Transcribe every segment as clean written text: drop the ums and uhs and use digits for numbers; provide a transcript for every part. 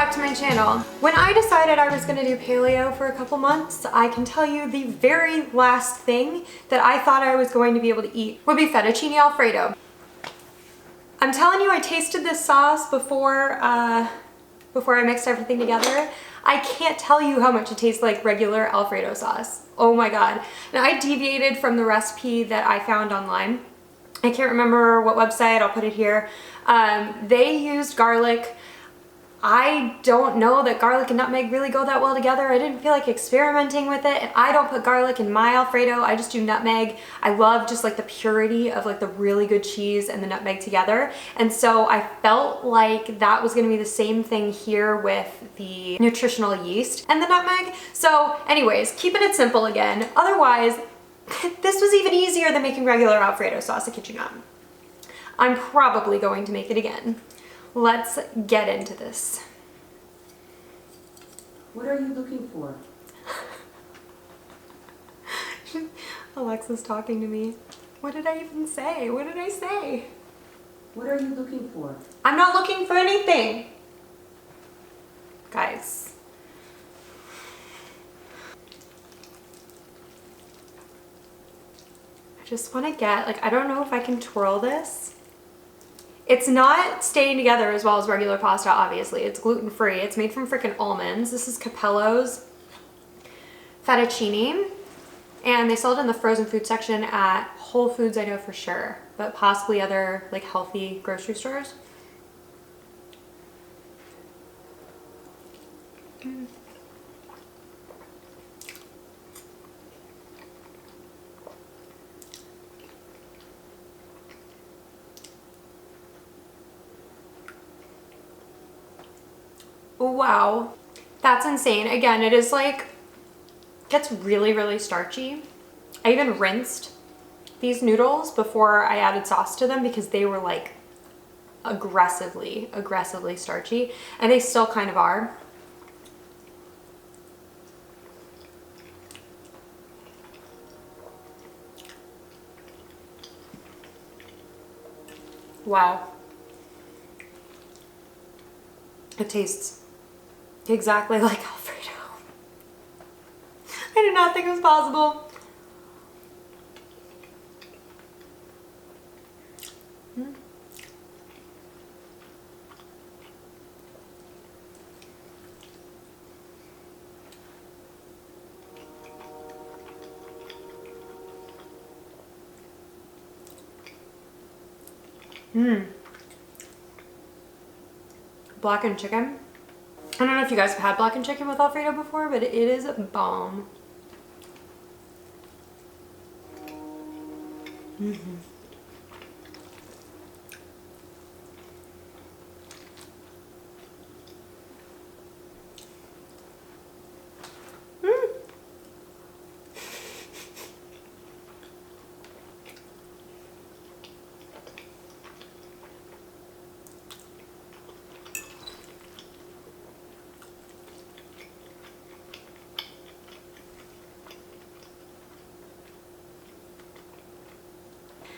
back to my channel. When I decided I was gonna do paleo for a couple months, I can tell you the very last thing that I thought I was going to be able to eat would be fettuccine Alfredo. I'm telling you, I tasted this sauce before I mixed everything together. I can't tell you how much it tastes like regular Alfredo sauce. Oh my God. Now I deviated from the recipe that I found online. I can't remember what website, I'll put it here. They used garlic. I don't know that garlic and nutmeg really go that well together. I didn't feel like experimenting with it. And I don't put garlic in my Alfredo, I just do nutmeg. I love just like the purity of like the really good cheese and the nutmeg together. And so I felt like that was gonna be the same thing here with the nutritional yeast and the nutmeg. So anyways, keeping it simple again. Otherwise, this was even easier than making regular Alfredo sauce, I kid you not. I'm probably going to make it again. Let's get into this. What are you looking for? Alexa's talking to me. What did I even say? What did I say? What are you looking for? I'm not looking for anything. Guys. I just want to get, like, I don't know if I can twirl this. It's not staying together as well as regular pasta, obviously. It's gluten-free. It's made from freaking almonds. This is Capello's fettuccine. And they sell it in the frozen food section at Whole Foods, I know for sure. But possibly other, like, healthy grocery stores. Wow, that's insane. Again, it is like, gets really, really starchy. I even rinsed these noodles before I added sauce to them because they were like aggressively starchy, and they still kind of are. Wow. It tastes exactly like Alfredo. I did not think it was possible. Blackened chicken. I don't know if you guys have had blackened chicken with Alfredo before, but it is a bomb.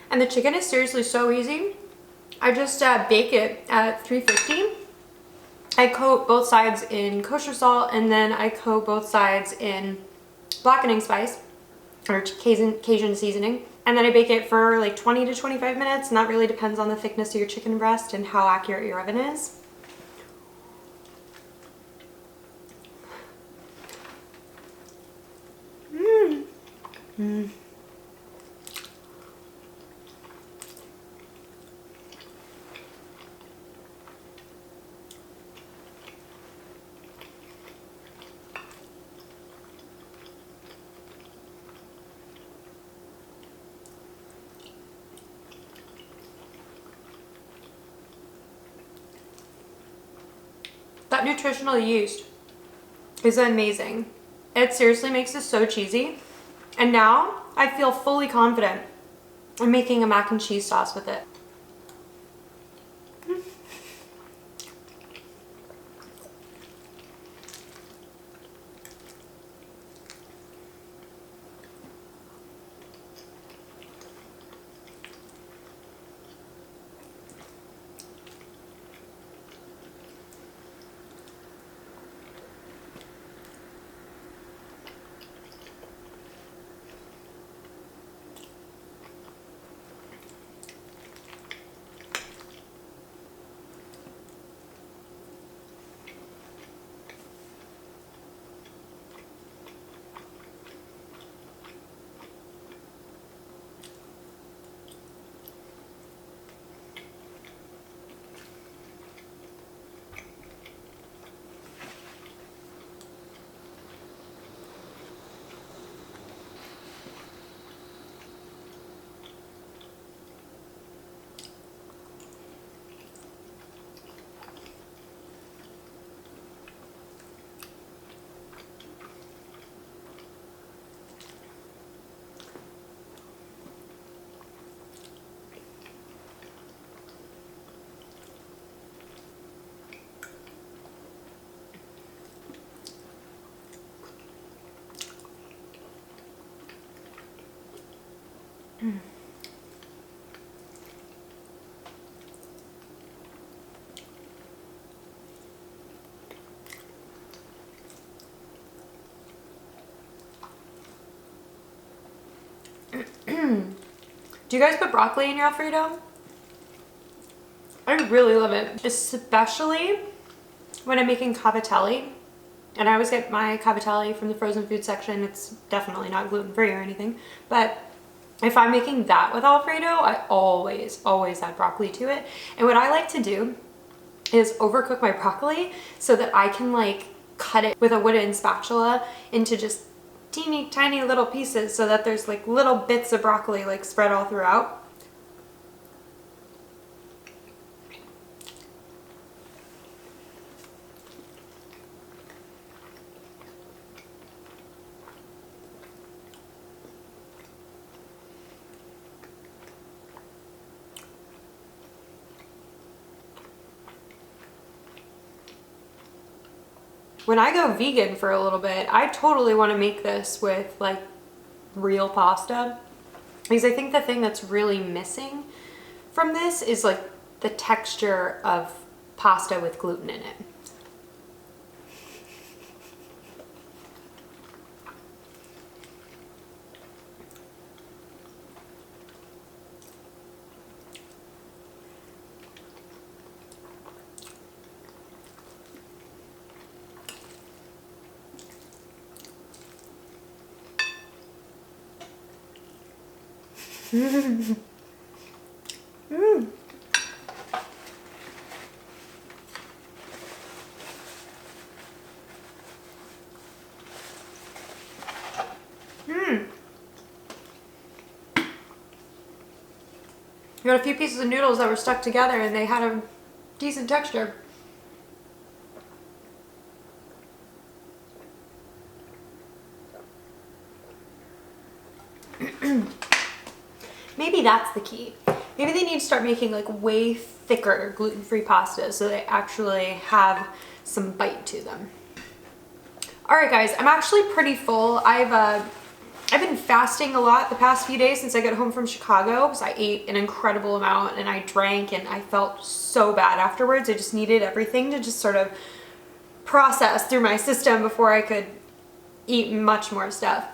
And the chicken is seriously so easy. I just bake it at 350. I coat both sides in kosher salt, and then I coat both sides in blackening spice or Cajun seasoning. And then I bake it for like 20 to 25 minutes, and that really depends on the thickness of your chicken breast and how accurate your oven is. That nutritional yeast is amazing. It seriously makes this so cheesy. And now I feel fully confident in making a mac and cheese sauce with it. Do you guys put broccoli in your Alfredo? I really love it, especially when I'm making cavatelli. And I always get my cavatelli from the frozen food section. It's definitely not gluten-free or anything. But if I'm making that with Alfredo, I always add broccoli to it. And what I like to do is overcook my broccoli so that I can like cut it with a wooden spatula into just teeny tiny little pieces so that there's like little bits of broccoli like spread all throughout. When I go vegan for a little bit, I totally want to make this with like real pasta, because I think the thing that's really missing from this is like the texture of pasta with gluten in it. Mm. Got a few pieces of noodles that were stuck together and they had a decent texture. Maybe that's the key. Maybe they need to start making like way thicker gluten-free pastas so they actually have some bite to them. All right, guys, I'm actually pretty full. I've been fasting a lot the past few days since I got home from Chicago because I ate an incredible amount and I drank and I felt so bad afterwards. I just needed everything to just sort of process through my system before I could eat much more stuff.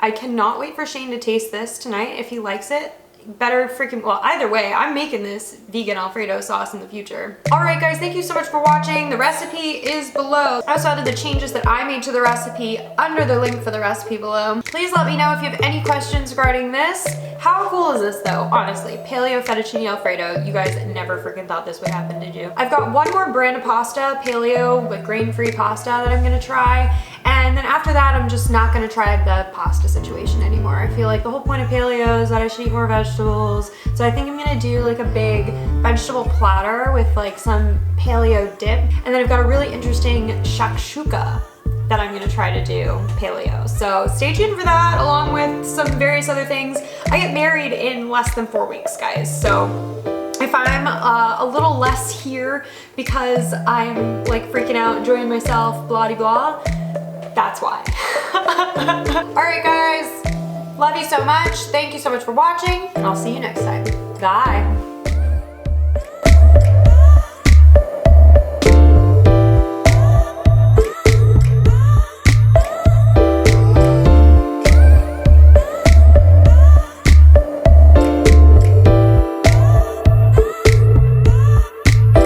I cannot wait for Shane to taste this tonight. If he likes it, better freaking, well, either way, I'm making this vegan Alfredo sauce in the future. All right, guys, thank you so much for watching. The recipe is below. I also added the changes that I made to the recipe under the link for the recipe below. Please let me know if you have any questions regarding this. How cool is this though? Honestly, paleo fettuccine Alfredo. You guys never freaking thought this would happen, did you? I've got one more brand of pasta, paleo with grain-free pasta that I'm gonna try. And then after that, I'm just not gonna try the pasta situation anymore. I feel like the whole point of paleo is that I should eat more vegetables. So I think I'm gonna do like a big vegetable platter with like some paleo dip. And then I've got a really interesting shakshuka that I'm gonna try to do paleo. So stay tuned for that, along with some various other things. I get married in less than 4 weeks, guys. So if I'm a little less here because I'm like freaking out, enjoying myself, blah de blah, that's why. All right, guys, love you so much. Thank you so much for watching, and I'll see you next time. Bye.